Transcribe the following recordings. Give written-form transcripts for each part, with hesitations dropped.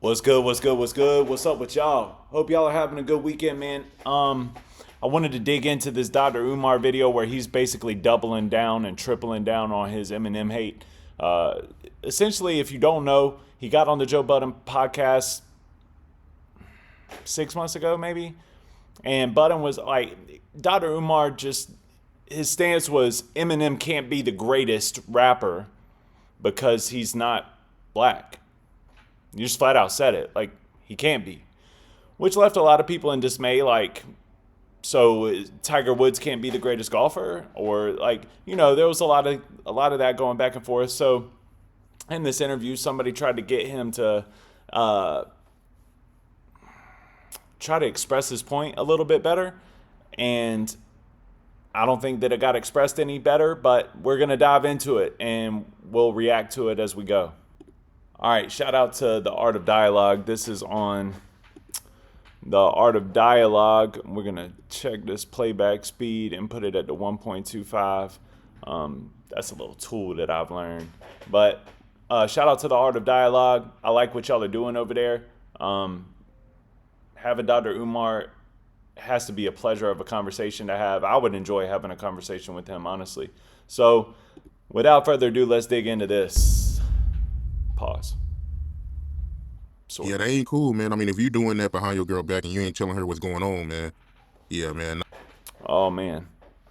What's good? What's good? What's good? What's up with y'all? Hope y'all are having a good weekend, man. I wanted to dig into this Dr. Umar video where he's basically doubling down and tripling down on his Eminem hate. Uh, Essentially, if you don't know, he got on the Joe Budden podcast 6 months ago, maybe, and Budden was like, Dr. Umar just his stance was Eminem can't be the greatest rapper because he's not black. You just flat out said it. Like, he can't be. Which left a lot of people in dismay, like, so Tiger Woods can't be the greatest golfer? Or, like, there was a lot of that going back and forth. So in this interview, somebody tried to get him to try to express his point a little bit better. And I don't think that it got expressed any better, but we're going to dive into it and we'll react to it as we go. All right, shout out to The Art of Dialogue. This is on The Art of Dialogue. We're going to check this playback speed and put it at the 1.25. That's a little tool that I've learned. But shout out to The Art of Dialogue. I like what y'all are doing over there. Having Dr. Umar has to be a pleasure of a conversation to have. I would enjoy having a conversation with him, honestly. So without further ado, let's dig into this. Pause. Yeah, that ain't cool, man. I mean, if you doing that behind your girl back and you ain't telling her what's going on, man. Yeah, man. Oh, man.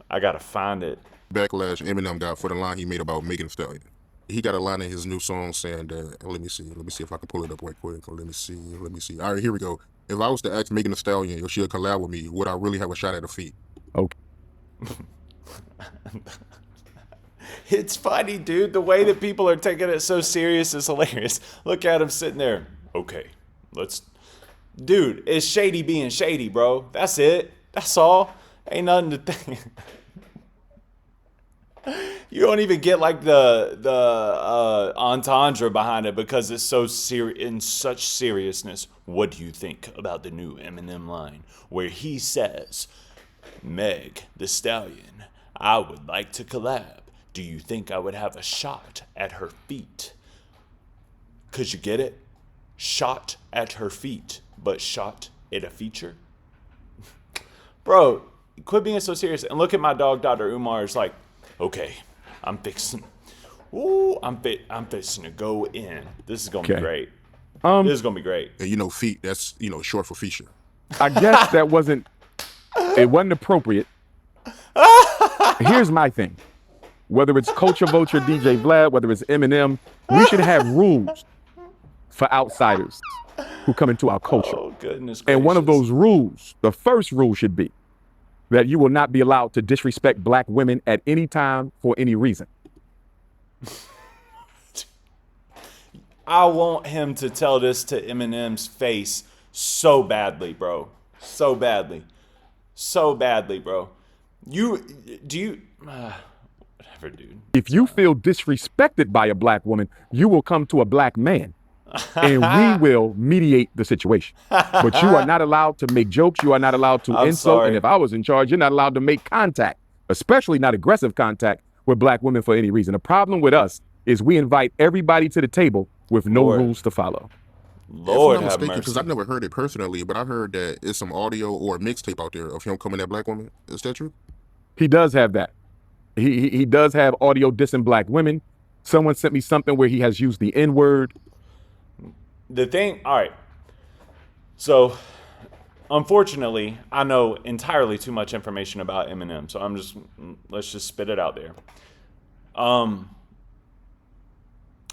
I got to find it. Backlash Eminem got for the line he made about Megan Thee Stallion. He got a line in his new song saying that, let me see if I can pull it up right quick. Let me see. All right, here we go. If I was to ask Megan Thee Stallion if she'll collab with me, would I really have a shot at her feet? Okay. It's funny, dude. The way that people are taking it so serious is hilarious. Look at him sitting there. Okay, dude, it's shady being shady, bro. That's it. That's all. Ain't nothing to think. You don't even get like the entendre behind it because it's so in such seriousness. What do you think about the new Eminem line where he says, Meg the Stallion, I would like to collab. Do you think I would have a shot at her feet? Could you get it? Shot at her feet, but shot at a feature? Bro, quit being so serious. And look at my dog, Dr. Umar. It's like, okay, I'm fixing to go in. This is going to be great. This is going to be great. And feet, that's, short for feature. I guess it wasn't appropriate. Here's my thing. Whether it's Culture Vulture, DJ Vlad, whether it's Eminem, we should have rules for outsiders who come into our culture. Oh, goodness gracious. And one of those rules, the first rule should be that you will not be allowed to disrespect black women at any time for any reason. I want him to tell this to Eminem's face so badly, bro. So badly, bro. Whatever, dude. If you feel disrespected by a black woman, you will come to a black man and we will mediate the situation. But you are not allowed to make jokes. You are not allowed to insult. Sorry. And if I was in charge, you're not allowed to make contact, especially not aggressive contact with black women for any reason. The problem with us is we invite everybody to the table with no rules to follow. Lord if I'm not have mistaken, mercy. because I've never heard it personally, but I heard that it's some audio or a mixtape out there of him coming at black women. Is that true? He does have that. He does have audio dissing black women. Someone sent me something where he has used the N-word. The thing, all right. So, unfortunately, I know entirely too much information about Eminem. So let's just spit it out there.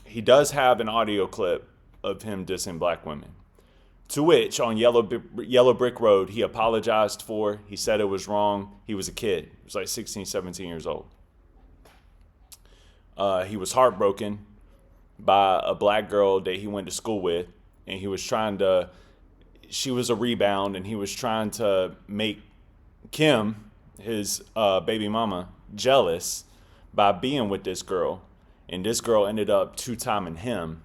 He does have an audio clip of him dissing black women. To which, on Yellow Brick Road, he apologized for. He said it was wrong. He was a kid. He was like 16, 17 years old. He was heartbroken by a black girl that he went to school with. And she was a rebound, and he was trying to make Kim, his baby mama, jealous by being with this girl. And this girl ended up two-timing him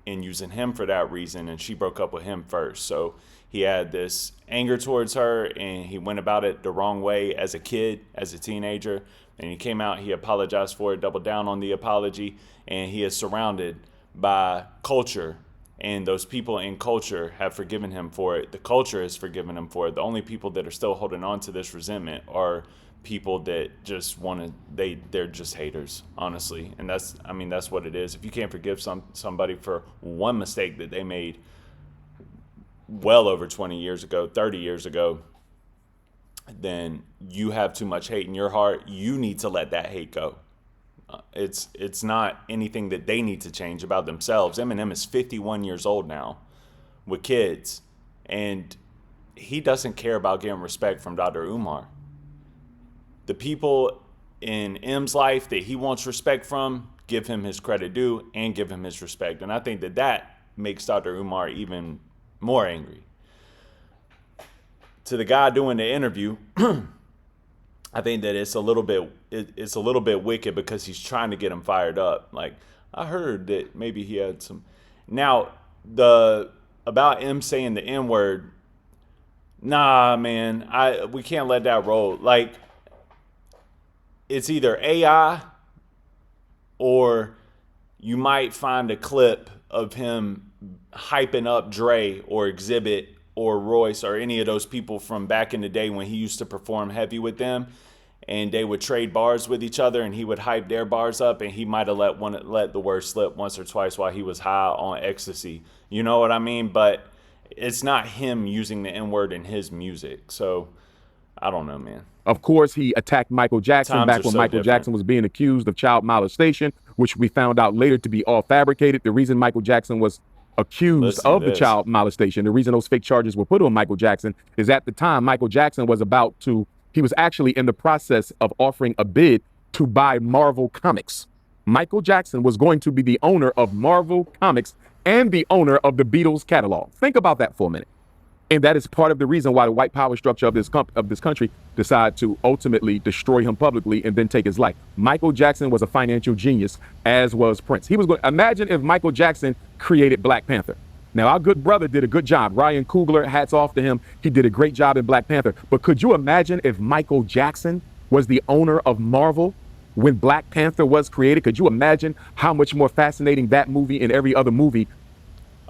and using him for that reason, and she broke up with him first. So he had this anger towards her, and he went about it the wrong way as a kid, as a teenager. And he came out, he apologized for it, doubled down on the apology, and he is surrounded by culture And those people in culture have forgiven him for it. The culture has forgiven him for it. The only people that are still holding on to this resentment are people that just want to, they're just haters, honestly. And that's what it is. If you can't forgive somebody for one mistake that they made well over 20 years ago, 30 years ago, then you have too much hate in your heart. You need to let that hate go. It's not anything that they need to change about themselves. Eminem is 51 years old now with kids, and he doesn't care about getting respect from Dr. Umar. The people in M's life that he wants respect from, give him his credit due and give him his respect. And I think that makes Dr. Umar even more angry. To the guy doing the interview, I think that it's a little bit wicked because he's trying to get him fired up. Like, I heard that maybe he had some. Now, about him saying the N-word, nah, man, we can't let that roll. Like, it's either AI or you might find a clip of him hyping up Dre or Exhibit or Royce or any of those people from back in the day when he used to perform heavy with them, and they would trade bars with each other and he would hype their bars up, and he might have let the word slip once or twice while he was high on ecstasy. You know what I mean? But it's not him using the N-word in his music. So I don't know, man. Of course, he attacked Michael Jackson Times back are when so Michael different. Jackson was being accused of child molestation, which we found out later to be all fabricated. The reason Michael Jackson was accused Listen to of the this. child molestation, the reason those fake charges were put on Michael Jackson, is at the time Michael Jackson was he was actually in the process of offering a bid to buy Marvel Comics. Michael Jackson was going to be the owner of Marvel Comics and the owner of the Beatles catalog. Think about that for a minute. And that is part of the reason why the white power structure of this country decided to ultimately destroy him publicly and then take his life. Michael Jackson was a financial genius, as was Prince. Imagine if Michael Jackson created Black Panther. Now, our good brother did a good job. Ryan Coogler, hats off to him. He did a great job in Black Panther. But could you imagine if Michael Jackson was the owner of Marvel when Black Panther was created? Could you imagine how much more fascinating that movie and every other movie?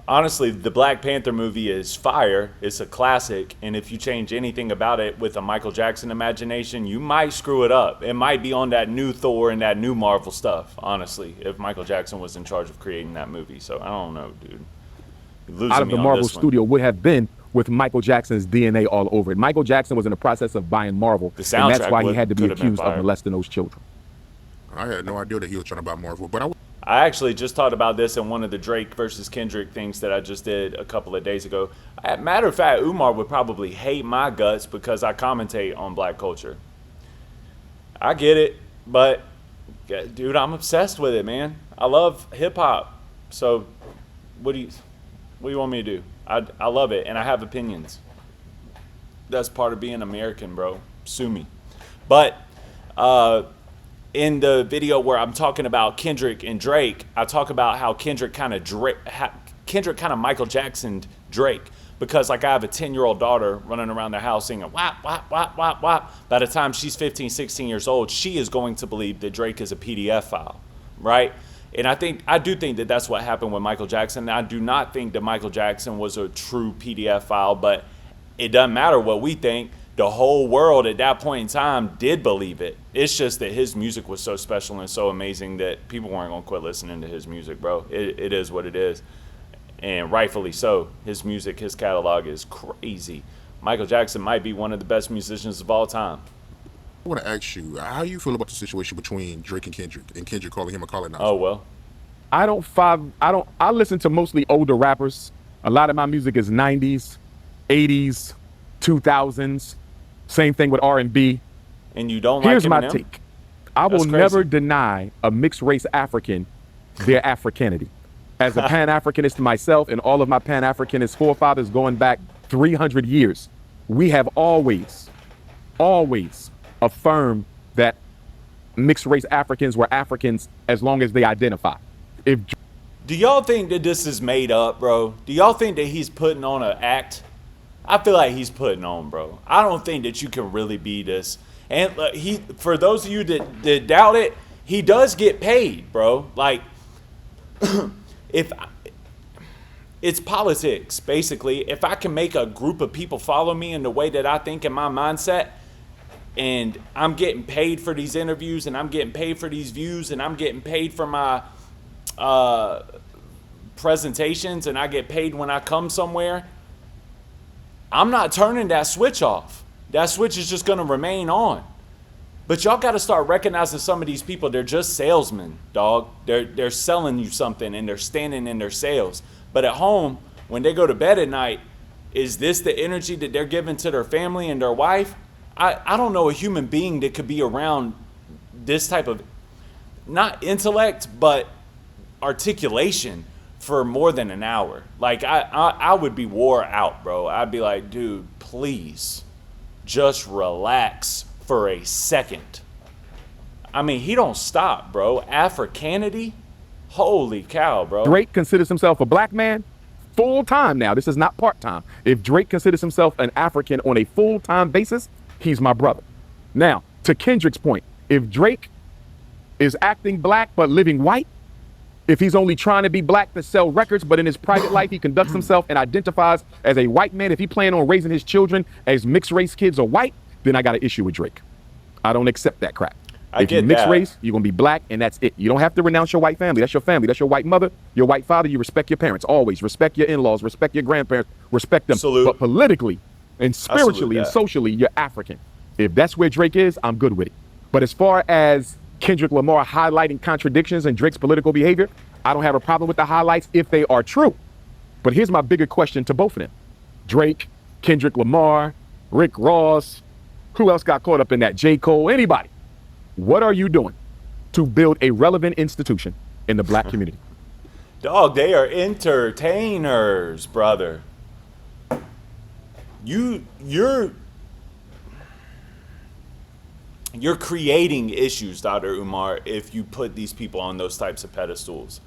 Honestly, the Black Panther movie is fire. It's a classic. And if you change anything about it with a Michael Jackson imagination, you might screw it up. It might be on that new Thor and that new Marvel stuff, honestly, if Michael Jackson was in charge of creating that movie. So I don't know, dude. You're losing Out of me the on Marvel this one. studio would have been with Michael Jackson's DNA all over it. Michael Jackson was in the process of buying Marvel, The and that's soundtrack why he had to be could have been accused of fire. molesting those children. I had no idea that he was trying to buy Marvel, but I actually just talked about this in one of the Drake versus Kendrick things that I just did a couple of days ago. Matter of fact, Umar would probably hate my guts because I commentate on black culture. I get it, but dude, I'm obsessed with it, man. I love hip hop. So what do you want me to do? I love it, and I have opinions. That's part of being American, bro. Sue me. But in the video where I'm talking about Kendrick and Drake, I talk about how Kendrick kind of Michael Jacksoned Drake, because like I have a 10-year-old daughter running around the house singing wop wop wop wop wop. By the time she's 15, 16 years old, she is going to believe that Drake is a PDF file, right? And I do think that that's what happened with Michael Jackson. I do not think that Michael Jackson was a true PDF file, but it doesn't matter what we think. The whole world at that point in time did believe it. It's just that his music was so special and so amazing that people weren't going to quit listening to his music, bro. It is what it is. And rightfully so. His music, his catalog is crazy. Michael Jackson might be one of the best musicians of all time. I want to ask you, how you feel about the situation between Drake and Kendrick calling him a colonized? Oh, well. I listen to mostly older rappers. A lot of my music is 90s, 80s, 2000s. Same thing with R&B. And you don't like Here's my Eminem? take. I will That's crazy. never deny a mixed race African their Africanity. As a Pan-Africanist myself and all of my Pan-Africanist forefathers going back 300 years, we have always affirmed that mixed race Africans were Africans as long as they identify. Do y'all think that this is made up, bro? Do y'all think that he's putting on an act? I feel like he's putting on, bro. I don't think that you can really be this. And for those of you that doubt it, he does get paid, bro. Like, if it's politics, basically. If I can make a group of people follow me in the way that I think in my mindset, and I'm getting paid for these interviews, and I'm getting paid for these views, and I'm getting paid for my presentations, and I get paid when I come somewhere, I'm not turning that switch off. That switch is just going to remain on. But y'all got to start recognizing some of these people. They're just salesmen, dog. They're selling you something, and they're standing in their sales. But at home, when they go to bed at night, is this the energy that they're giving to their family and their wife? I don't know a human being that could be around this type of, not intellect, but articulation for more than an hour. Like, I would be wore out, bro. I'd be like, dude, please just relax for a second. I mean, he don't stop, bro. Africanity? Holy cow, bro. Drake considers himself a black man full time now. This is not part time. If Drake considers himself an African on a full time basis, he's my brother. Now, to Kendrick's point, if Drake is acting black but living white, if he's only trying to be black to sell records, but in his private life he conducts himself and identifies as a white man, if he plan on raising his children as mixed race kids or white, then I got an issue with Drake. I don't accept that crap. If you're mixed race, you're gonna be black, and that's it. You don't have to renounce your white family. That's your family. That's your white mother, your white father. You respect your parents. Always respect your in-laws, respect your grandparents, respect them. Salute. But politically and spiritually and socially, you're African. If that's where Drake is, I'm good with it. But as far as Kendrick Lamar highlighting contradictions in Drake's political behavior, I don't have a problem with the highlights if they are true. But here's my bigger question to both of them. Drake, Kendrick Lamar, Rick Ross, who else got caught up in that? J. Cole, anybody. What are you doing to build a relevant institution in the black community? Dog, they are entertainers, brother. You're creating issues, Dr. Umar, if you put these people on those types of pedestals.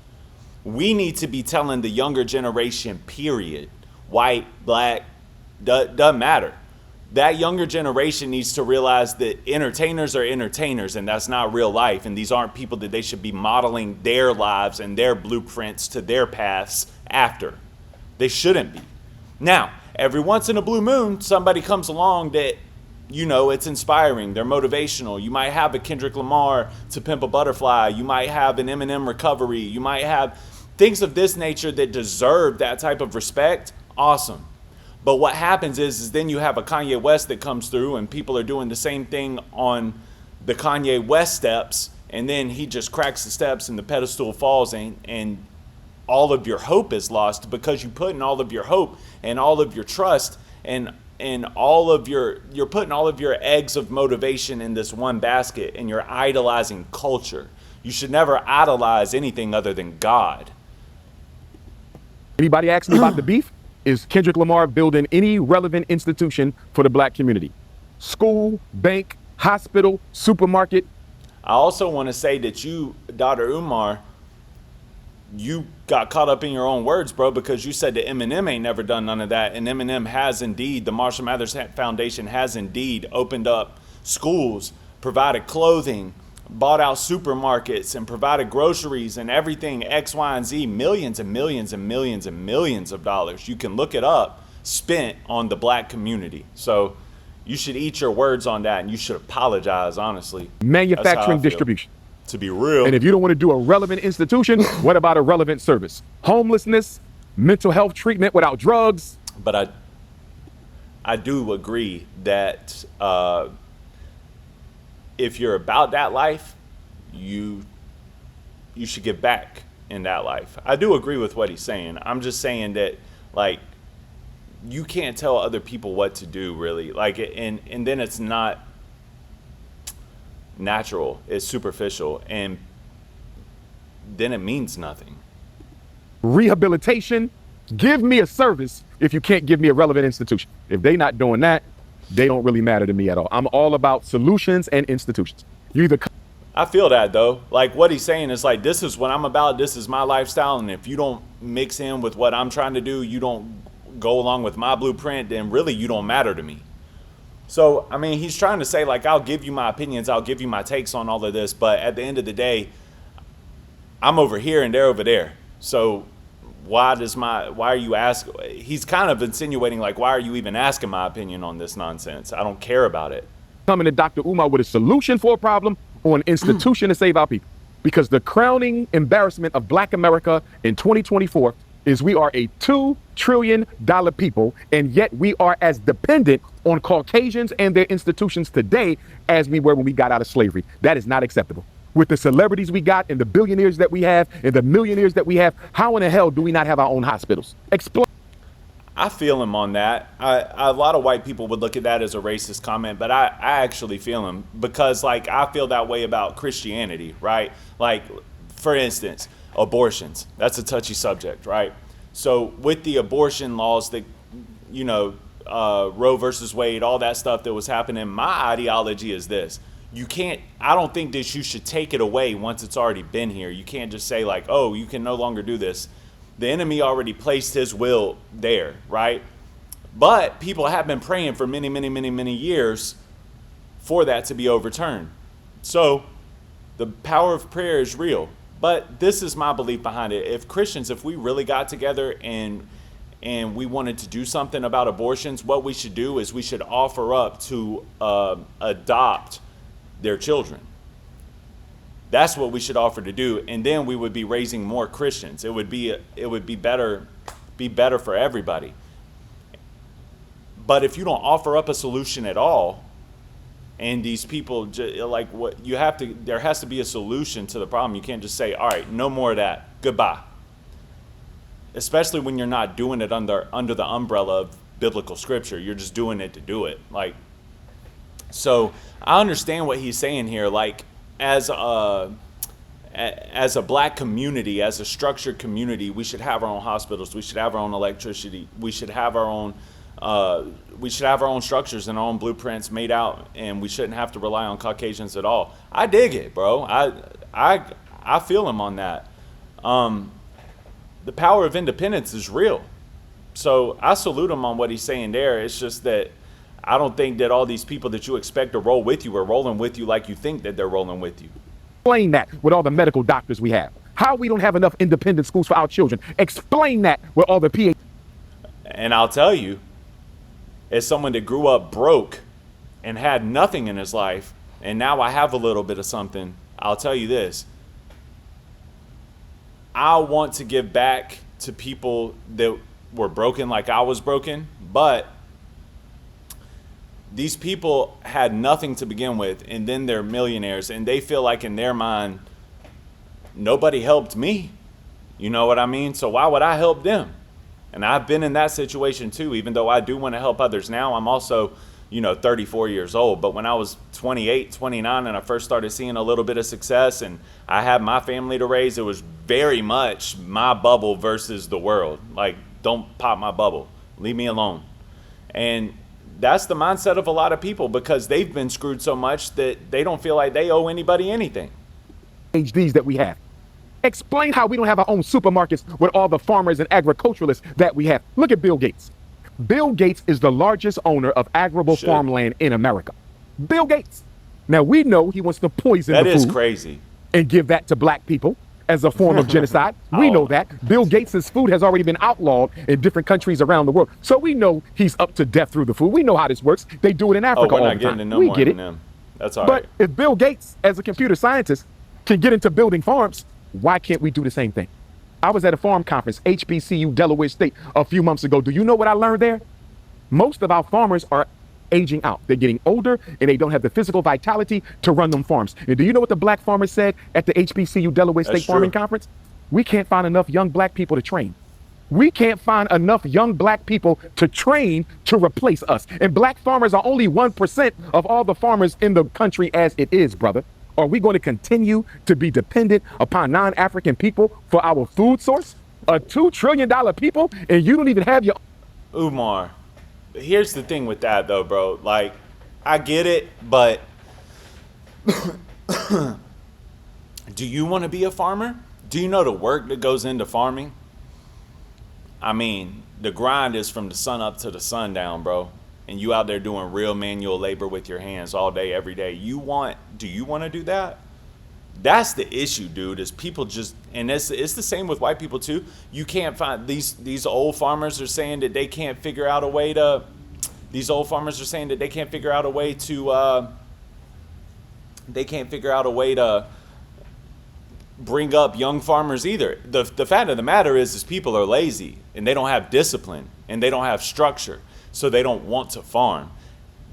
We need to be telling the younger generation, period, white, black, doesn't matter. That younger generation needs to realize that entertainers are entertainers, and that's not real life. And these aren't people that they should be modeling their lives and their blueprints to their paths after. They shouldn't be. Now, every once in a blue moon, somebody comes along that, you know, it's inspiring. They're motivational. You might have a Kendrick Lamar to Pimp a Butterfly. You might have an Eminem Recovery. You might have things of this nature that deserve that type of respect. Awesome. But what happens is then you have a Kanye West that comes through, and people are doing the same thing on the Kanye West steps, and then he just cracks the steps and the pedestal falls, and all of your hope is lost because you put in all of your hope and all of your trust and all of you're putting all of your eggs of motivation in this one basket, and you're idolizing culture. You should never idolize anything other than God. Anybody ask me about the beef? Is Kendrick Lamar building any relevant institution for the black community? School, bank, hospital, supermarket? I also want to say that you, Dr. Umar, you got caught up in your own words, bro, because you said that Eminem ain't never done none of that. And Eminem has indeed, the Marshall Mathers Foundation has indeed opened up schools, provided clothing, bought out supermarkets, and provided groceries and everything, X, Y, and Z, millions and millions and millions and millions of dollars. You can look it up, spent on the black community. So you should eat your words on that, and you should apologize, honestly. Manufacturing, distribution. To be real. And if you don't want to do a relevant institution, what about a relevant service? Homelessness, mental health treatment without drugs. But I do agree that if you're about that life, you should give back in that life. I do agree with what he's saying. I'm just saying that, like, you can't tell other people what to do, really. Like, and then it's not natural. It's superficial, and then it means nothing. Rehabilitation. Give me a service if you can't give me a relevant institution. If they not doing that, they don't really matter to me at all. I'm all about solutions and institutions. You either. I feel that, though. Like, what he's saying is, like, this is what I'm about. This is my lifestyle. And if you don't mix in with what I'm trying to do, you don't go along with my blueprint, then really you don't matter to me. So, I mean, he's trying to say, like, I'll give you my opinions. I'll give you my takes on all of this. But at the end of the day, I'm over here and they're over there. So why are you asking? He's kind of insinuating like, why are you even asking my opinion on this nonsense? I don't care about it. Coming to Dr. Umar with a solution for a problem or an institution to save our people. Because the crowning embarrassment of Black America in 2024 is we are a $2 trillion people, and yet we are as dependent on Caucasians and their institutions today as we were when we got out of slavery. That is not acceptable. With the celebrities we got and the billionaires that we have and the millionaires that we have, how in the hell do we not have our own hospitals? Explain. I feel him on that. A lot of white people would look at that as a racist comment, but I actually feel him because, like, I feel that way about Christianity, right? Like, for instance, abortions. That's a touchy subject, right? So with the abortion laws that, you know, Roe versus Wade, all that stuff that was happening, my ideology is this. I don't think that you should take it away once it's already been here. You can't just say like, oh, you can no longer do this. The enemy already placed his will there, right? But people have been praying for many, many, many, many years for that to be overturned. So the power of prayer is real. But this is my belief behind it. If Christians, if we really got together and we wanted to do something about abortions, what we should do is we should offer up to adopt their children. That's what we should offer to do, and then we would be raising more Christians. It would be better for everybody. But if you don't offer up a solution at all, and these people like what you have to, there has to be a solution to the problem. You can't just say, all right, no more of that, goodbye. Especially when you're not doing it under the umbrella of biblical scripture. You're just doing it to do it. Like, so I understand what he's saying here. Like, as a black community, as a structured community, we should have our own hospitals. We should have our own electricity. We should have our own structures and our own blueprints made out, and we shouldn't have to rely on Caucasians at all. I dig it, bro. I feel him on that. The power of independence is real. So I salute him on what he's saying there. It's just that I don't think that all these people that you expect to roll with you are rolling with you like you think that they're rolling with you. Explain that with all the medical doctors we have. How we don't have enough independent schools for our children. Explain that with all the PhD. And I'll tell you, as someone that grew up broke and had nothing in his life, and now I have a little bit of something, I'll tell you this. I want to give back to people that were broken like I was broken, but these people had nothing to begin with, and then they're millionaires, and they feel like in their mind, nobody helped me. You know what I mean? So why would I help them? And I've been in that situation too, even though I do want to help others now. I'm also, 34 years old. But when I was 28, 29, and I first started seeing a little bit of success and I had my family to raise, it was very much my bubble versus the world. Like, don't pop my bubble. Leave me alone. And that's the mindset of a lot of people because they've been screwed so much that they don't feel like they owe anybody anything. PhDs that we have. Explain how we don't have our own supermarkets with all the farmers and agriculturalists that we have. Look at Bill Gates. Bill Gates is the largest owner of arable farmland in America. Bill Gates. Now we know he wants to poison the food. That is crazy. And give that to black people as a form of genocide. We know that. Bill Gates' food has already been outlawed in different countries around the world. So we know he's up to death through the food. We know how this works. They do it in Africa all the time. We get it. That's all right. But if if Bill Gates, as a computer scientist, can get into building farms, why can't we do the same thing? I was at a farm conference, HBCU, Delaware State, a few months ago. Do you know what I learned there? Most of our farmers are aging out. They're getting older and they don't have the physical vitality to run them farms. And do you know what the black farmers said at the HBCU Delaware State Farming Conference? We can't find enough young black people to train. We can't find enough young black people to train to replace us. And black farmers are only 1% of all the farmers in the country as it is, brother. Are we going to continue to be dependent upon non-African people for our food source? A $2 trillion people, and you don't even have your... Umar, here's the thing with that, though, bro. Like, I get it, but do you want to be a farmer? Do you know the work that goes into farming? I mean, the grind is from the sun up to the sundown, bro. And you out there doing real manual labor with your hands all day, every day. Do you want to do that? That's the issue, dude. Is people just, and it's the same with white people too. You can't find these old farmers are saying that they can't figure out a way to. These old farmers are saying that they can't figure out a way to. They can't figure out a way to bring up young farmers either. The fact of the matter is people are lazy and they don't have discipline and they don't have structure, so they don't want to farm.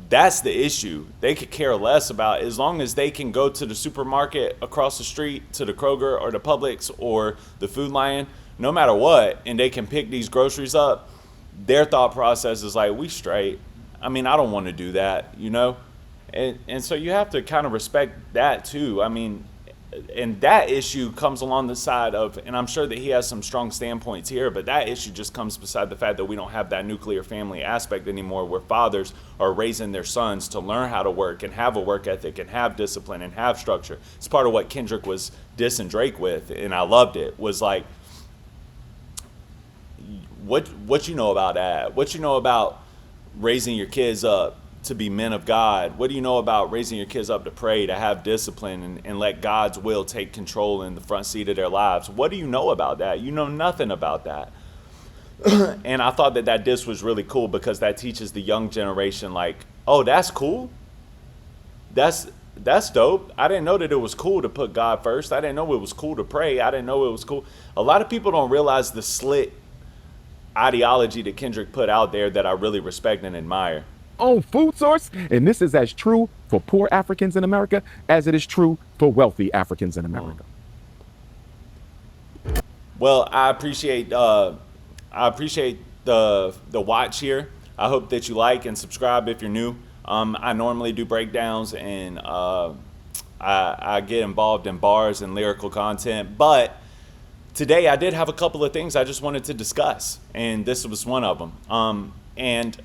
That's the issue. They could care less about, as long as they can go to the supermarket across the street, to the Kroger or the Publix or the Food Lion, no matter what, and they can pick these groceries up. Their thought process is like, we straight. I mean, I don't want to do that, you know? And so you have to kind of respect that too. I mean, and that issue comes along the side of, and I'm sure that he has some strong standpoints here, but that issue just comes beside the fact that we don't have that nuclear family aspect anymore, where fathers are raising their sons to learn how to work and have a work ethic and have discipline and have structure. It's part of what Kendrick was dissing Drake with, and I loved it, was like, what you know about that? What you know about raising your kids up to be men of God? What do you know about raising your kids up to pray, to have discipline, and let God's will take control in the front seat of their lives? What do you know about that? You know nothing about that. And I thought that diss was really cool, because that teaches the young generation, like, oh, that's cool. That's dope. I didn't know that it was cool to put God first. I didn't know it was cool to pray. I didn't know it was cool. A lot of people don't realize the slick ideology that Kendrick put out there that I really respect and admire. Own food source, and this is as true for poor Africans in America as it is true for wealthy Africans in America. Well, I appreciate the watch here. I hope that you like and subscribe if you're new. I normally do breakdowns, and I get involved in bars and lyrical content, but today I did have a couple of things I just wanted to discuss, and this was one of them. And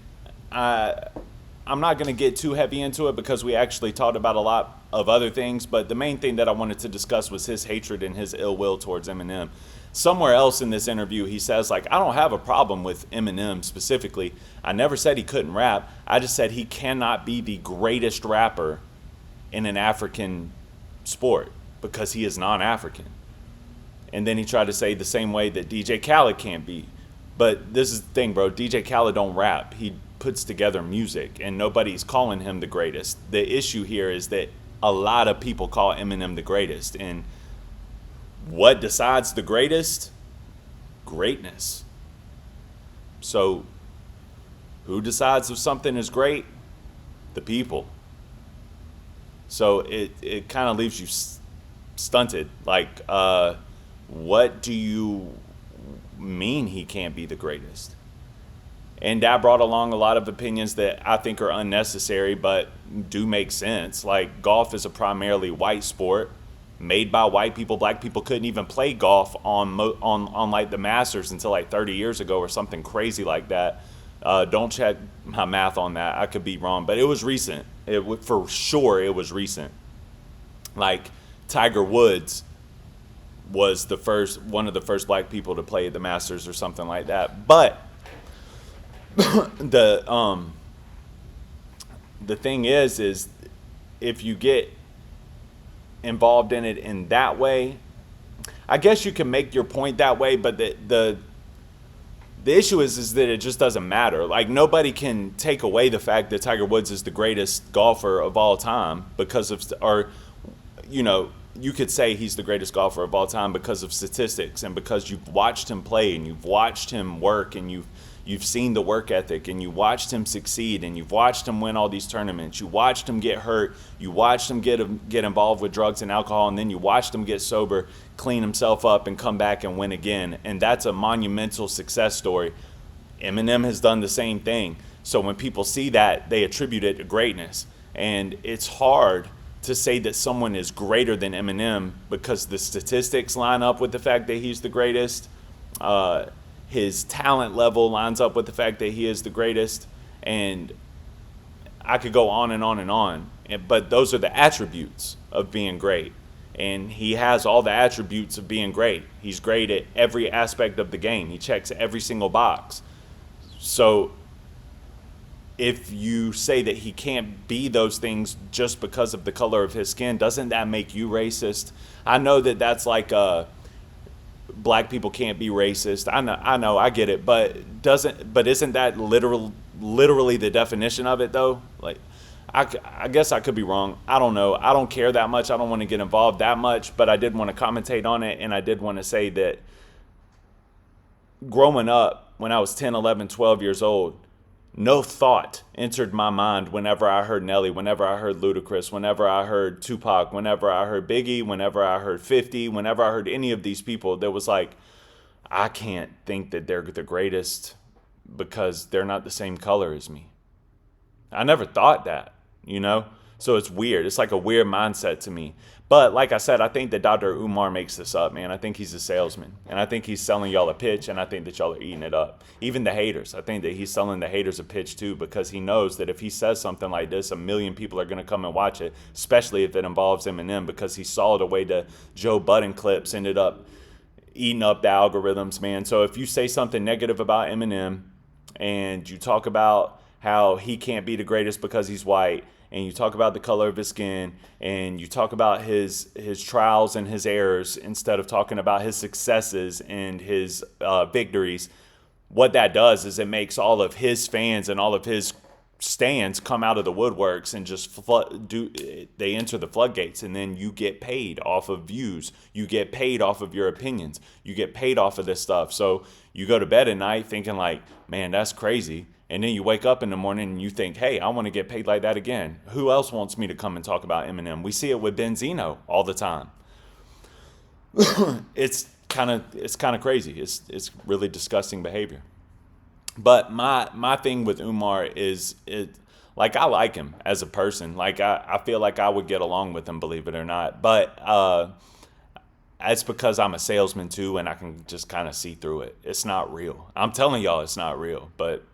I'm not going to get too heavy into it, because we actually talked about a lot of other things, but the main thing that I wanted to discuss was his hatred and his ill will towards Eminem. Somewhere else in this interview, he says, like, I don't have a problem with Eminem specifically. I never said he couldn't rap. I just said he cannot be the greatest rapper in an African sport, because he is non-African. And then he tried to say the same way that DJ Khaled can't be. But this is the thing, bro. DJ Khaled don't rap. He puts together music, and nobody's calling him the greatest. The issue here is that a lot of people call Eminem the greatest. And what decides the greatest? Greatness. So who decides if something is great? The people. So it kind of leaves you stunted. Like, what do you mean he can't be the greatest? And that brought along a lot of opinions that I think are unnecessary, but do make sense. Like, golf is a primarily white sport, made by white people. Black people couldn't even play golf on like the Masters until like 30 years ago or something crazy like that. Don't check my math on that. I could be wrong, but it was recent. For sure, it was recent. Like, Tiger Woods was one of the first black people to play at the Masters or something like that. But the thing is if you get involved in it in that way, I guess you can make your point that way, but the issue is that it just doesn't matter. Like, nobody can take away the fact that Tiger Woods is the greatest golfer of all time because of, or, you know, you could say he's the greatest golfer of all time because of statistics, and because you've watched him play, and you've watched him work, and you've seen the work ethic, and you watched him succeed, and you've watched him win all these tournaments. You watched him get hurt. You watched him get involved with drugs and alcohol, and then you watched him get sober, clean himself up, and come back and win again. And that's a monumental success story. Eminem has done the same thing. So when people see that, they attribute it to greatness. And it's hard to say that someone is greater than Eminem because the statistics line up with the fact that he's the greatest. His talent level lines up with the fact that he is the greatest. And I could go on and on and on. But those are the attributes of being great. And he has all the attributes of being great. He's great at every aspect of the game. He checks every single box. So if you say that he can't be those things just because of the color of his skin, doesn't that make you racist? I know that that's like black people can't be racist. I know, I get it, but isn't that literally the definition of it though? Like, I guess I could be wrong. I don't know. I don't care that much. I don't want to get involved that much, but I did want to commentate on it, and I did want to say that growing up when I was 10, 11, 12 years old, no thought entered my mind whenever I heard Nelly, whenever I heard Ludacris, whenever I heard Tupac, whenever I heard Biggie, whenever I heard 50, whenever I heard any of these people. There was like, I can't think that they're the greatest because they're not the same color as me. I never thought that, you know? So it's weird. It's like a weird mindset to me. But like I said, I think that Dr. Umar makes this up, man. I think he's a salesman. And I think he's selling y'all a pitch, and I think that y'all are eating it up. Even the haters. I think that he's selling the haters a pitch too, because he knows that if he says something like this, 1 million people are going to come and watch it, especially if it involves Eminem, because he saw the way the Joe Budden clips ended up eating up the algorithms, man. So if you say something negative about Eminem and you talk about how he can't be the greatest because he's white, and you talk about the color of his skin, and you talk about his trials and his errors instead of talking about his successes and his victories, what that does is it makes all of his fans and all of his stands come out of the woodworks and just they enter the floodgates, and then you get paid off of views, you get paid off of your opinions, you get paid off of this stuff. So you go to bed at night thinking like, man, that's crazy. And then you wake up in the morning and you think, hey, I want to get paid like that again. Who else wants me to come and talk about Eminem? We see it with Benzino all the time. It's kind of crazy. It's really disgusting behavior. But my thing with Umar is like, I like him as a person. Like I feel like I would get along with him, believe it or not. But it's because I'm a salesman too, and I can just kind of see through it. It's not real. I'm telling y'all, it's not real. But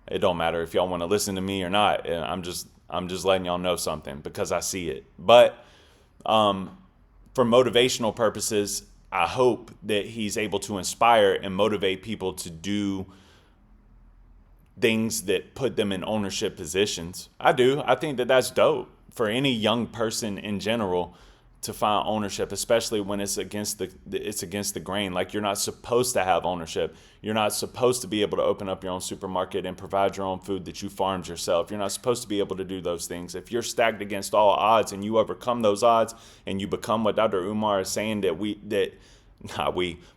it don't matter if y'all want to listen to me or not. I'm just letting y'all know something because I see it. But for motivational purposes, I hope that he's able to inspire and motivate people to do things that put them in ownership positions. I do. I think that that's dope for any young person in general to find ownership, especially when it's against the grain. Like, you're not supposed to have ownership. You're not supposed to be able to open up your own supermarket and provide your own food that you farmed yourself. You're not supposed to be able to do those things. If you're stacked against all odds and you overcome those odds and you become what Dr. Umar is saying that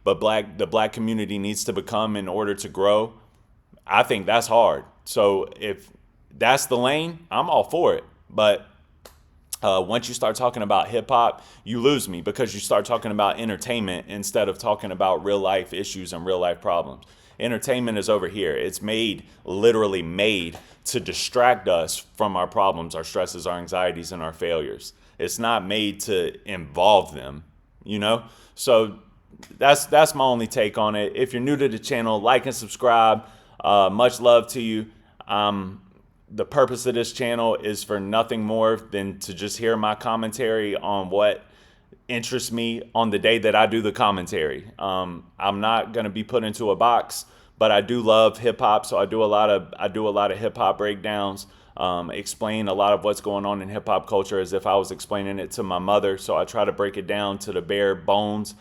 the black community needs to become in order to grow, I think that's hard. So if that's the lane, I'm all for it. But once you start talking about hip hop, you lose me, because you start talking about entertainment instead of talking about real life issues and real life problems. Entertainment is over here. It's literally made to distract us from our problems, our stresses, our anxieties, and our failures. It's not made to involve them, you know? So that's my only take on it. If you're new to the channel, like and subscribe. Much love to you. The purpose of this channel is for nothing more than to just hear my commentary on what interests me on the day that I do the commentary. I'm not going to be put into a box, but I do love hip hop, so I do a lot of hip hop breakdowns, explain a lot of what's going on in hip hop culture as if I was explaining it to my mother. So I try to break it down to the bare bones.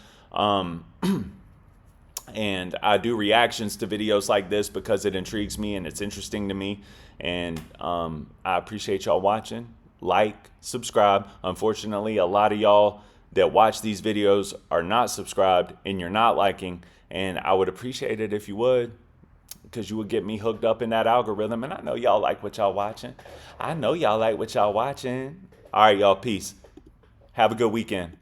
And I do reactions to videos like this because it intrigues me and it's interesting to me. And I appreciate y'all watching. Like, subscribe. Unfortunately, a lot of y'all that watch these videos are not subscribed and you're not liking. And I would appreciate it if you would, because you would get me hooked up in that algorithm. And I know y'all like what y'all watching. I know y'all like what y'all watching. All right, y'all. Peace. Have a good weekend.